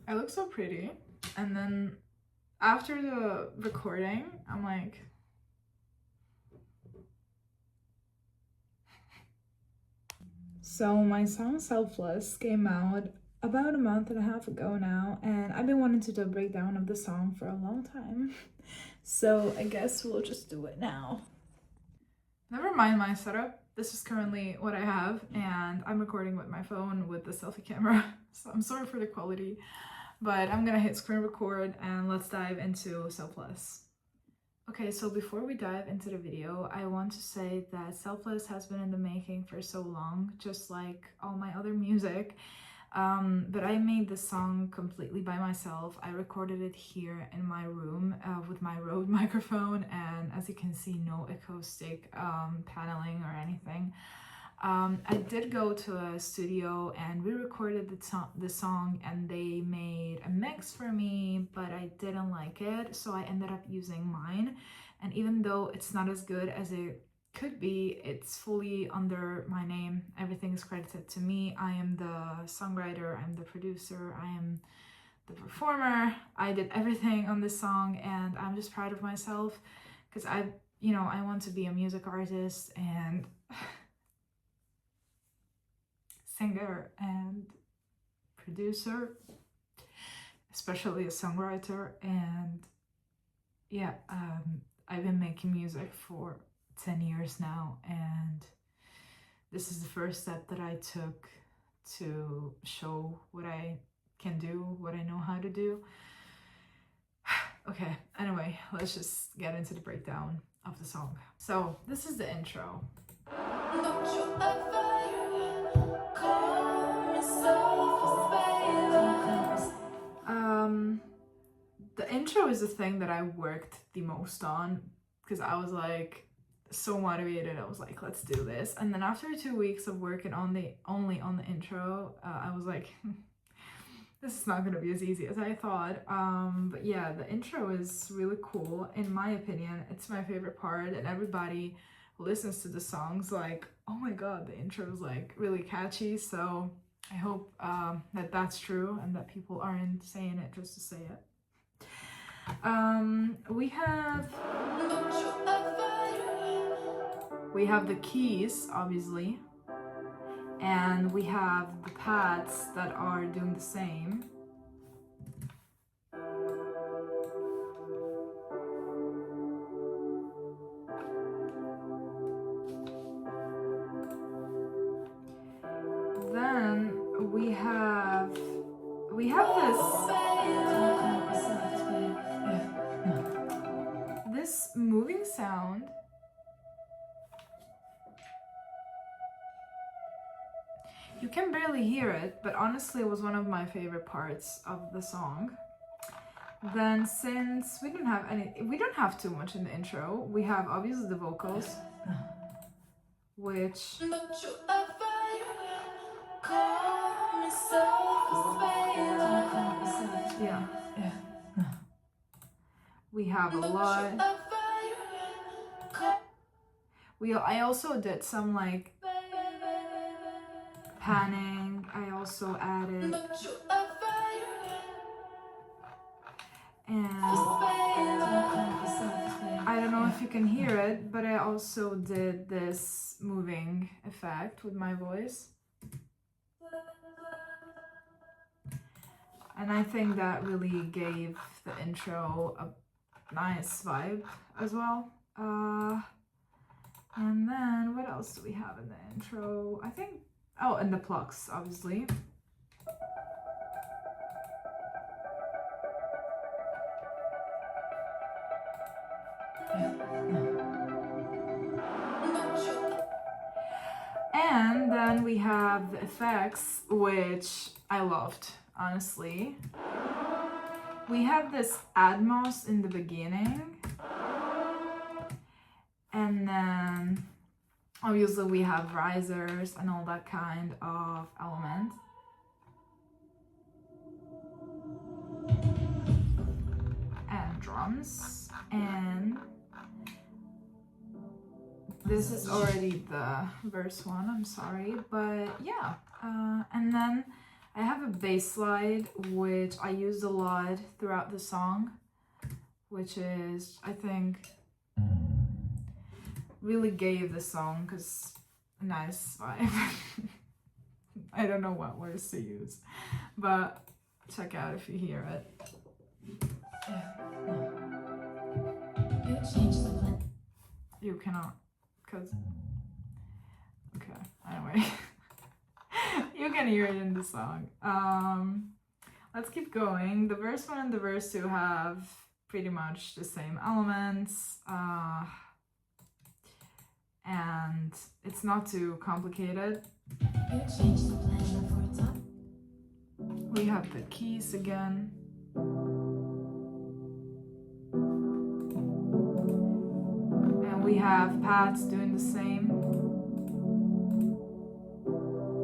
I look so pretty. And then after the recording, I'm like, so my song Selfless came out about a month and a half ago now, and I've been wanting to do a breakdown of the song for a long time. So I guess we'll just do it now. Never mind my setup. This is currently what I have, and I'm recording with my phone with the selfie camera. So I'm sorry for the quality, but I'm gonna hit screen record and let's dive into Selfless. Okay, so before we dive into the video, I want to say that Selfless has been in the making for so long, just like all my other music. But I made this song completely by myself. I recorded it here in my room with my Rode microphone, and as you can see, no acoustic paneling or anything. I did go to a studio and we recorded the song, and they made a mix for me, but I didn't like it, so I ended up using mine. And even though it's not as good as it could be, it's fully under my name. Everything is credited to me. I am the songwriter, I'm the producer, I am the performer. I did everything on this song, and I'm just proud of myself because I want to be a music artist and singer and producer, especially a songwriter. And yeah, I've been making music for 10 years now, and this is the first step that I took to show what I can do, what I know how to do. Okay, anyway, let's just get into the breakdown of the song. So this is the intro. The intro is the thing that I worked the most on, because I was like so motivated. I was like, let's do this. And then after 2 weeks of working only on the intro, I was like, this is not gonna be as easy as I thought. But yeah, the intro is really cool. In my opinion, it's my favorite part, and everybody who listens to the songs like, oh my god, the intro is like really catchy. So I hope that that's true and that people aren't saying it just to say it. We have the keys, obviously, and we have the pads that are doing the same. Then we have this moving sound. You can barely hear it, but honestly it was one of my favorite parts of the song. Then, since we don't have too much in the intro, we have obviously the vocals, which yeah, we have a lot. I also did some like panning. I also added, and I don't know if you can hear it, but I also did this moving effect with my voice. And I think that really gave the intro a nice vibe as well. And then what else do we have in the intro? I think, oh, and the plucks, obviously. And then we have the effects, which I loved, honestly. We have this Atmos in the beginning, and then obviously we have risers and all that kind of element. And drums, and this is already the verse 1, I'm sorry, but yeah. And then I have a bass slide which I used a lot throughout the song, which is, I think, really gave the song cause a nice vibe. I don't know what words to use, but check out if you hear it. You cannot, cause okay. Anyway, you can hear it in the song. Let's keep going. The verse 1 and the verse 2 have pretty much the same elements, and it's not too complicated. We have the keys again. And we have pads doing the same.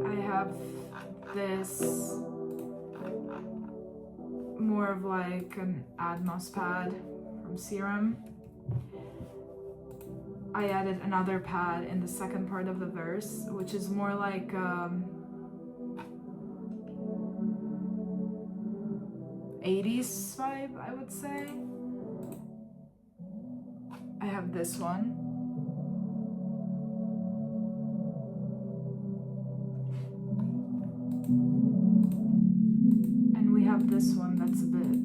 I have this more of like an Atmos pad from Serum. I added another pad in the second part of the verse, which is more like 80s vibe, I would say. I have this one. And we have this one that's a bit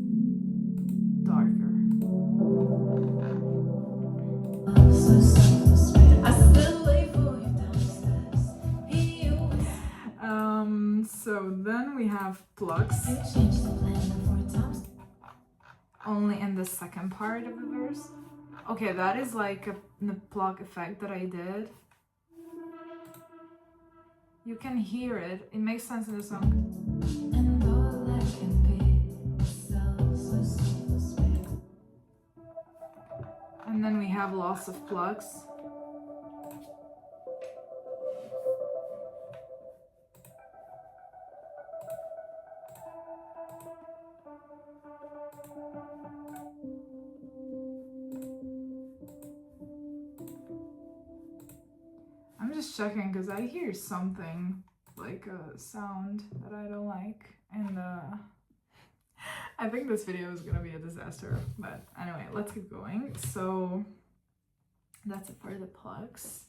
darker. So then we have plugs. Only in the second part of the verse. Okay, that is like a plug effect that I did. You can hear it. It makes sense in the song. And then we have lots of plugs. I'm just checking because I hear something like a sound that I don't like, and I think this video is gonna be a disaster, but anyway, let's keep going. So that's it for the plugs.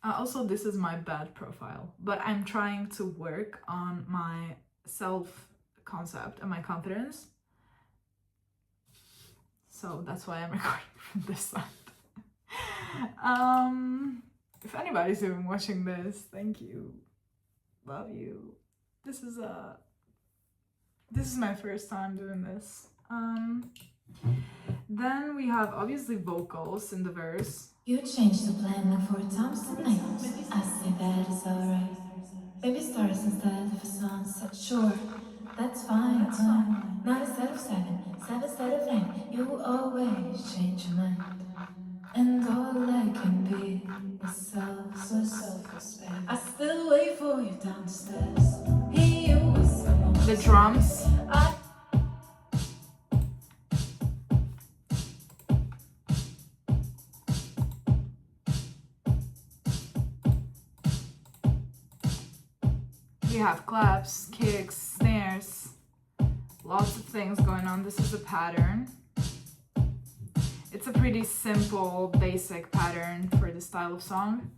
Also, this is my bad profile, but I'm trying to work on my self-concept and my confidence. So that's why I'm recording from this side. If anybody's even watching this, thank you. Love you. This is my first time doing this. Then we have obviously vocals in the verse. You changed the plan 4 times tonight. I say that is alright. Baby stars instead of a sunset. Sure, that's fine. Not instead of 7 instead of 9. You always change your mind. And all I can be is selfless. I still wait for you downstairs. He was The drums. We have claps, kicks, snares, lots of things going on. This is a pattern. It's a pretty simple, basic pattern for this style of song.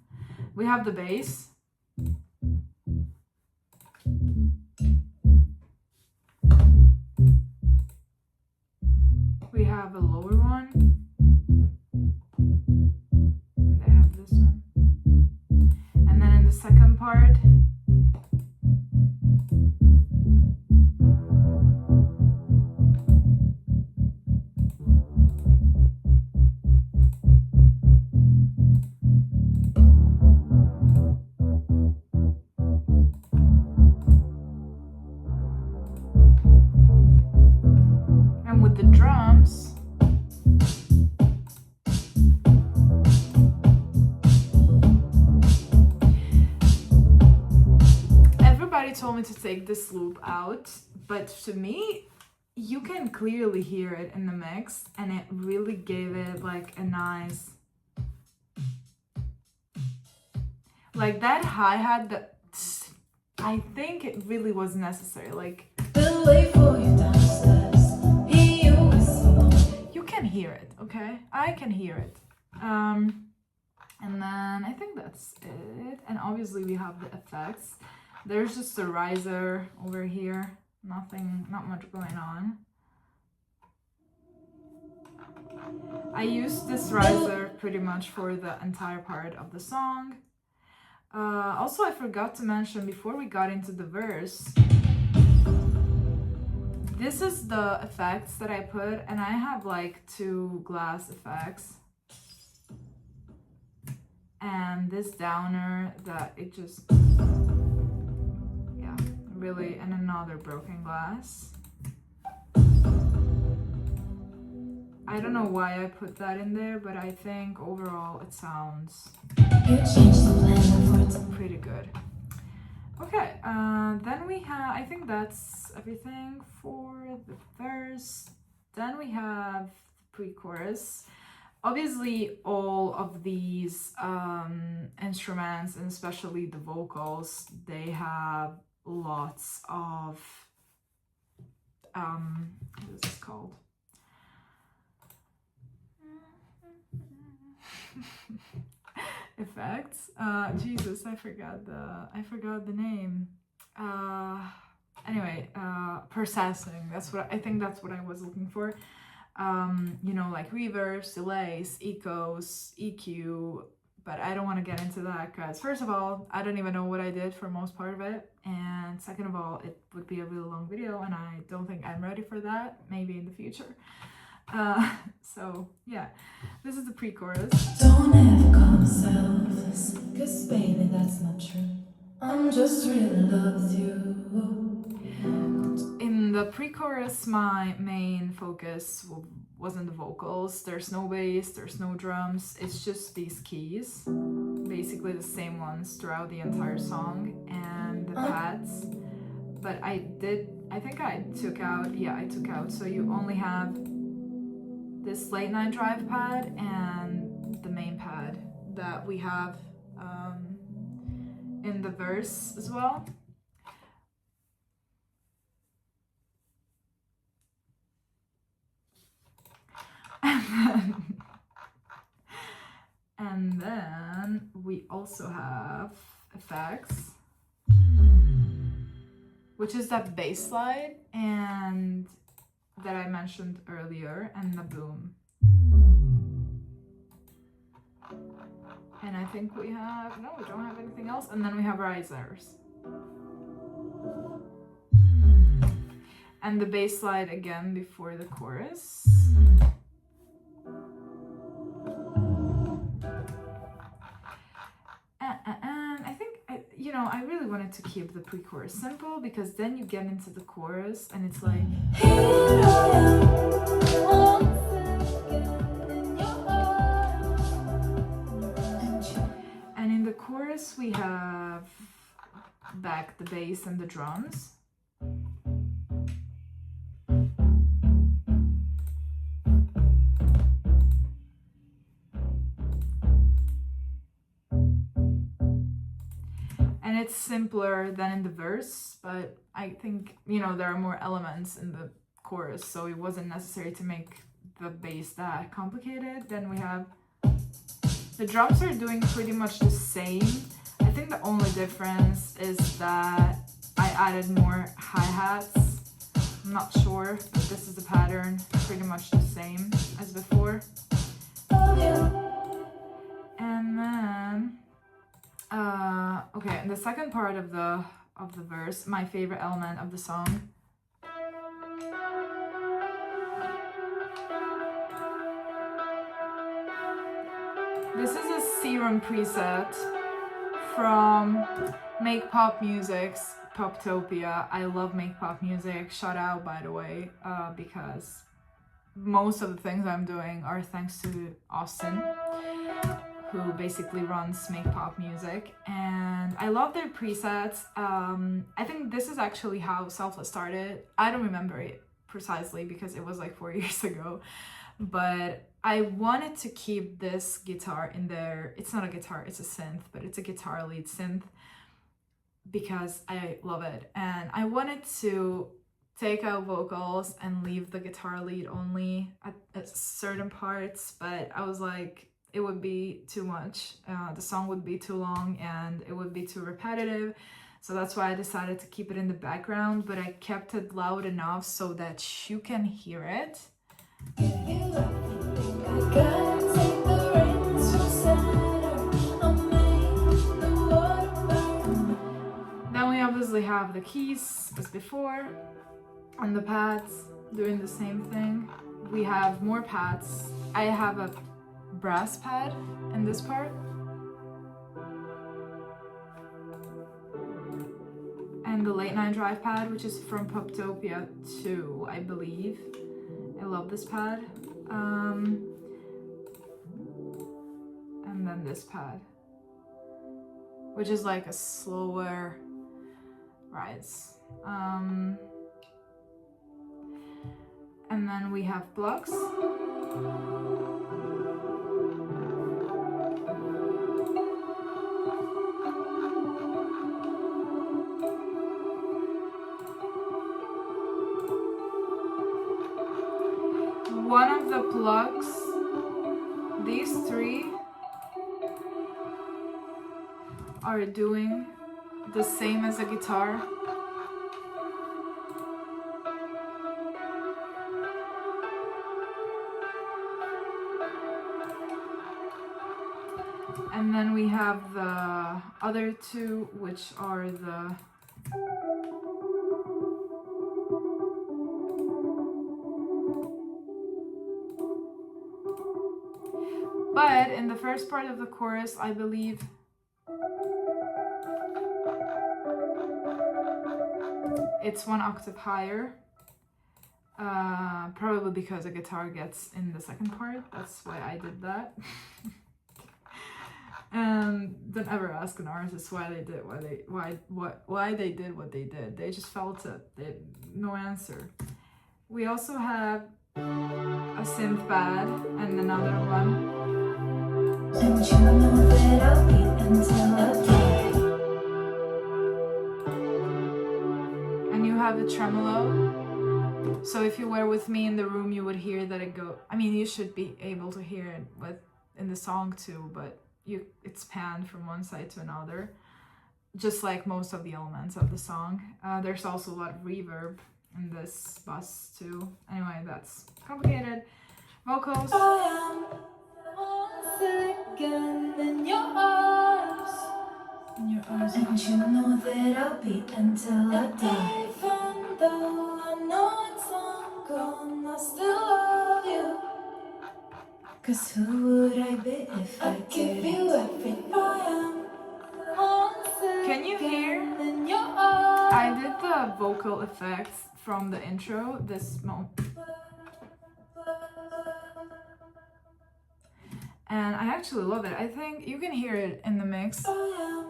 We have the bass. We have a lower one. And I have this one. And then in the second part, and with the drums, everybody told me to take this loop out, but to me, you can clearly hear it in the mix, and it really gave it like a nice, like that hi-hat, that I think it really was necessary. Like, We'll wait for you downstairs. Hear you whistle. you can hear it, okay? I can hear it. And then I think that's it. And obviously we have the effects. There's just a riser over here. Not much going on. I used this riser pretty much for the entire part of the song. Also, I forgot to mention before we got into the verse, this is the effects that I put, and I have like 2 glass effects. And this downer that it just, yeah, really, and another broken glass. I don't know why I put that in there, but I think overall it sounds pretty good. Okay, then we have, I think that's everything for the verse. Then we have pre-chorus. Obviously, all of these instruments, and especially the vocals, they have lots of, what is this called? Effects. Jesus, I forgot the name. Anyway, processing. That's what I was looking for. You know, like reverbs, delays, echoes, EQ, but I don't want to get into that because first of all, I don't even know what I did for most part of it, and second of all, it would be a really long video and I don't think I'm ready for that, maybe in the future. So yeah, this is the pre-chorus. Don't ever call me selfless, 'cause baby, that's not true. I'm just really in love with you. In the pre-chorus, my main focus wasn't the vocals. There's no bass, there's no drums, it's just these keys, basically the same ones throughout the entire song, and the pads. But I think I took out, so you only have this late night drive pad and the main pad that we have in the verse as well. And then we also have effects, which is that bass slide and that I mentioned earlier, and the boom. And I think we don't have anything else. And then we have risers. And the bass slide again before the chorus. And I think, I really wanted to keep the pre-chorus simple, because then you get into the chorus and it's like, and in the chorus we have back the bass and the drums. And it's simpler than in the verse, but I think, there are more elements in the chorus, so it wasn't necessary to make the bass that complicated. Then we have, the drums are doing pretty much the same. I think the only difference is that I added more hi-hats. I'm not sure, but this is the pattern, pretty much the same as before. And then, okay, and the second part of the verse, my favorite element of the song. This is a Serum preset from Make Pop Music's Poptopia. I love Make Pop Music. Shout out, by the way, because most of the things I'm doing are thanks to Austin, who basically runs Make Pop Music, and I love their presets. I think this is actually how Selfless started. I don't remember it precisely because it was like 4 years ago, but I wanted to keep this guitar in there. It's not a guitar, it's a synth, but it's a guitar lead synth. because I love it. And I wanted to take out vocals and leave the guitar lead only at certain parts, but I was like, it would be too much. The song would be too long and it would be too repetitive. So that's why I decided to keep it in the background, but I kept it loud enough so that you can hear it. Then we obviously have the keys as before, and the pads doing the same thing. We have more pads. I have a brass pad in this part. And the late night drive pad, which is from Poptopia 2, I believe. I love this pad. And then this pad, which is like a slower rise. And then we have blocks. One of the plugs, these three, are doing the same as a guitar. And then we have the other two, which are the but in the first part of the chorus, I believe it's one octave higher. Probably because a guitar gets in the second part. That's why I did that. And don't ever ask an artist why they did why they did what they did. They just felt it. They no answer. We also have a synth pad and another one. And you know that I'll be until I die. And you have the tremolo. So if you were with me in the room, you would hear that it go. I mean, you should be able to hear it in the song too, but it's panned from one side to another, just like most of the elements of the song. There's also a lot of reverb in this bus too. Anyway, that's complicated. Vocals. I am once again in your arms. And you know that I'll be until I die. Even though I know it's long gone, I still love you. Cause who would I be if I give you everything I am? Can you hear? In your arms. I did the vocal effects from the intro this moment. And I actually love it. I think you can hear it in the mix. And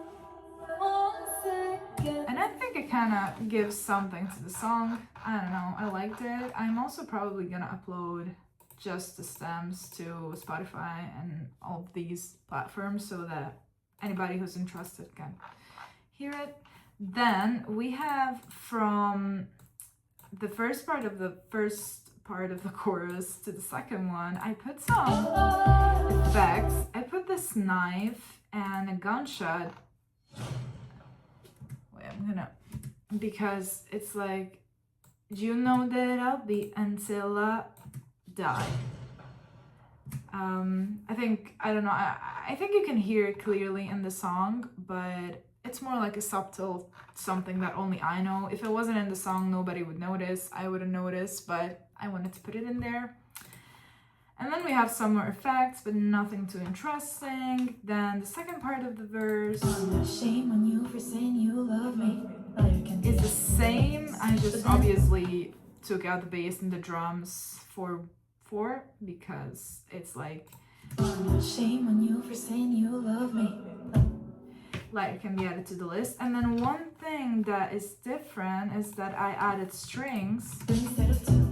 I think it kind of gives something to the song. I don't know, I liked it. I'm also probably gonna upload just the stems to Spotify and all of these platforms so that anybody who's interested can hear it. Then we have from the first part of the chorus to the second one, I put some effects. I put this knife and a gunshot. Wait, because it's like, you know that I'll be until I die. I think you can hear it clearly in the song, but it's more like a subtle something that only I know. If it wasn't in the song, nobody would notice. I wouldn't notice, but I wanted to put it in there. And then we have some more effects, but nothing too interesting. Then the second part of the verse shame on you for saying you love me. is the same. I just obviously took out the bass and the drums for because it's like shame on you for saying you love me. Like it can be added to the list. And then one thing that is different is that I added strings Instead of two.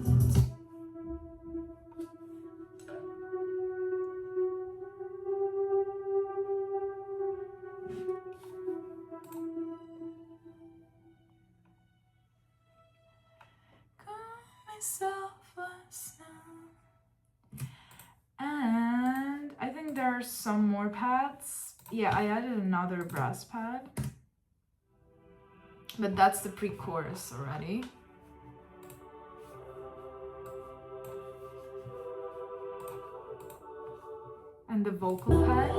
selfless now. And I think there are some more pads. Yeah, I added another brass pad. But that's the pre-chorus already. And the vocal pad.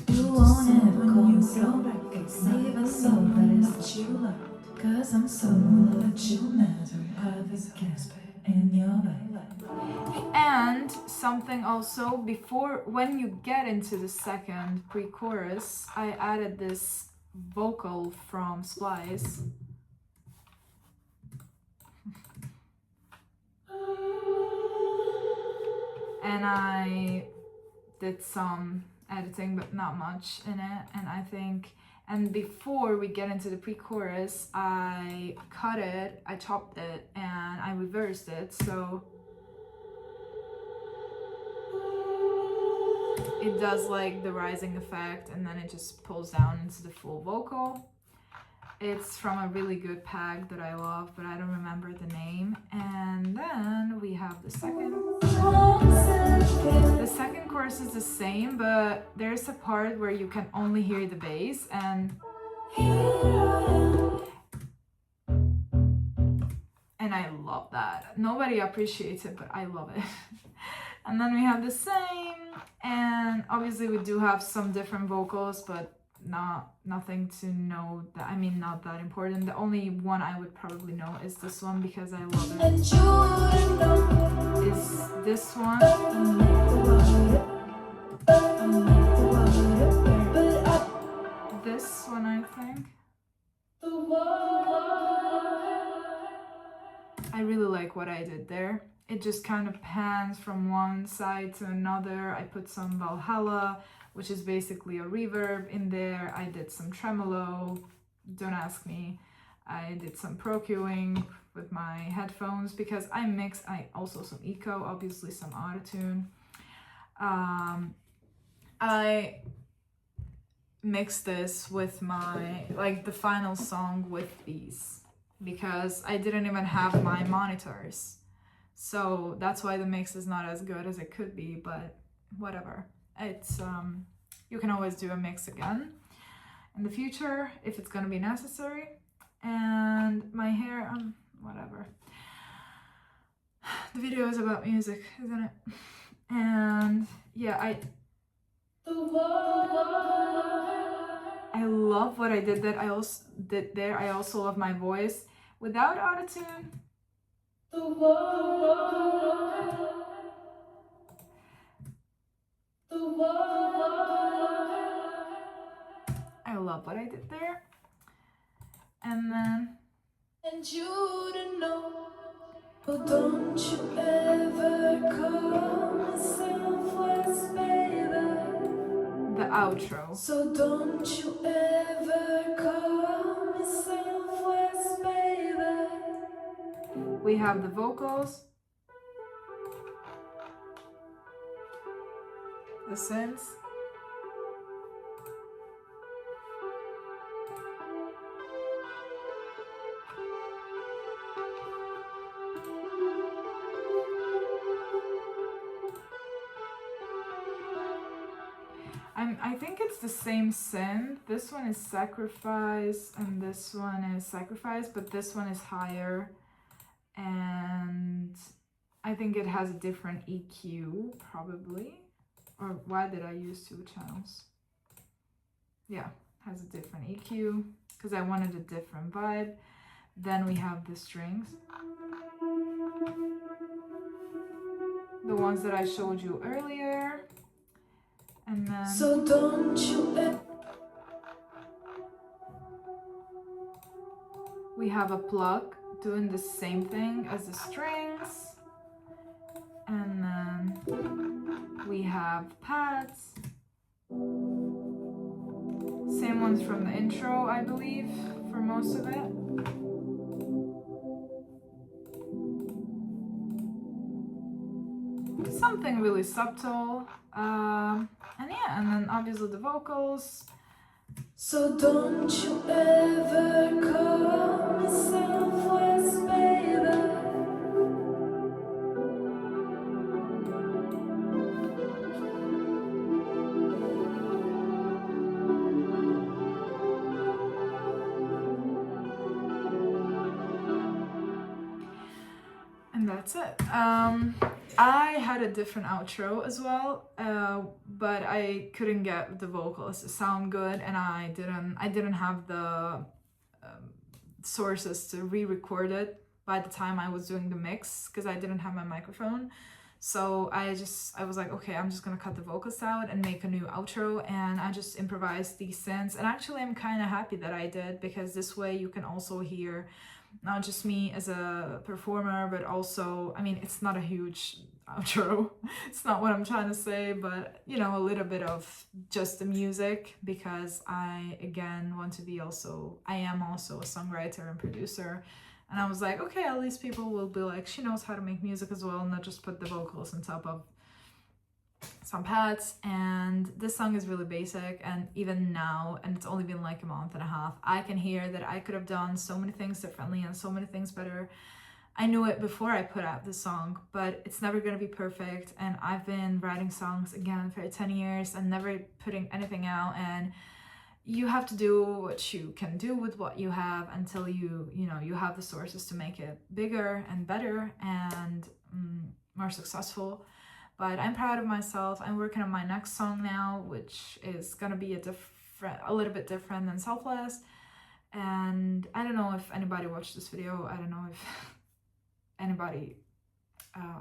You won't ever call me so back. Save a soul that is you loved. Cause I'm so that you never have a gasp in your life. And something also, before, when you get into the second pre-chorus, I added this vocal from Splice. And I did some editing, but not much in it. And I think, and before we get into the pre-chorus, I cut it, I chopped it, and I reversed it. So it does like the rising effect, and then it just pulls down into the full vocal. It's from a really good pack that I love, but I don't remember the name. And then we have the second. The second chorus is the same, but there's a part where you can only hear the bass, and I love that. Nobody appreciates it, but I love it. And then we have the same, and obviously we do have some different vocals, but nothing to know that, I mean, not that important. The only one I would probably know is this one because I love it. Is this one. This one, I think. I really like what I did there. It just kind of pans from one side to another. I put some Valhalla, which is basically a reverb in there. I did some tremolo, don't ask me. I did some procuing with my headphones because I also some eco, obviously some autotune. I mixed this with my, like the final song with these because I didn't even have my monitors. So that's why the mix is not as good as it could be, but whatever. It's you can always do a mix again in the future if it's gonna be necessary. And my hair, whatever. The video is about music, isn't it? And yeah, I love what I did that I also did there. I also love my voice without autotune. I love what I did there. And then you to know, oh, don't you ever call me selfless, baby. The outro. So don't you ever call me selfless, baby. We have the vocals, the synths, I think it's the same synth. This one is Sacrifice and this one is Sacrifice, but this one is higher. And I think it has a different EQ, probably. Or why did I use 2 channels? Yeah, has a different EQ because I wanted a different vibe. Then we have the strings. The ones that I showed you earlier. And then so don't you we have a plug doing the same thing as the strings. And then we have pads. Same ones from the intro, I believe, for most of it. Something really subtle. And yeah, and then obviously the vocals. So don't you ever call me selfless, baby. that's it. I had a different outro as well, but I couldn't get the vocals to sound good, and I didn't have the sources to re-record it by the time I was doing the mix, because I didn't have my microphone. So I was like, okay, I'm just gonna cut the vocals out and make a new outro, and I just improvised these synths. And actually I'm kind of happy that I did, because this way you can also hear not just me as a performer, but also, I mean, it's not a huge outro, it's not what I'm trying to say, but you know, a little bit of just the music, because I again want to be also, I am also a songwriter and producer. And I was like, okay, at least people will be like, she knows how to make music as well, not just put the vocals on top of some pads. And this song is really basic, and even now, and it's only been like a month and a half, I can hear that I could have done so many things differently and so many things better. I knew it before I put out this song, but it's never gonna be perfect. And I've been writing songs again for 10 years and never putting anything out, and you have to do what you can do with what you have until you have the sources to make it bigger and better and more successful. But I'm proud of myself. I'm working on my next song now, which is gonna be a little bit different than Selfless. And I don't know if anybody watched this video. I don't know if anybody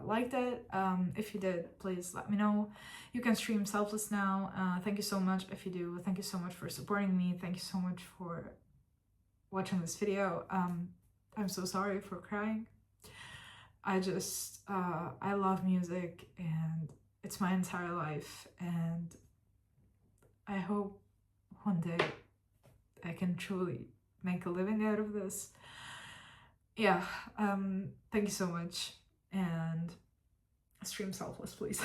liked it. If you did, please let me know. You can stream Selfless now. Thank you so much if you do. Thank you so much for supporting me. Thank you so much for watching this video. I'm so sorry for crying. I love music, and it's my entire life, and I hope one day I can truly make a living out of this. Yeah, thank you so much, and stream Selfless, please.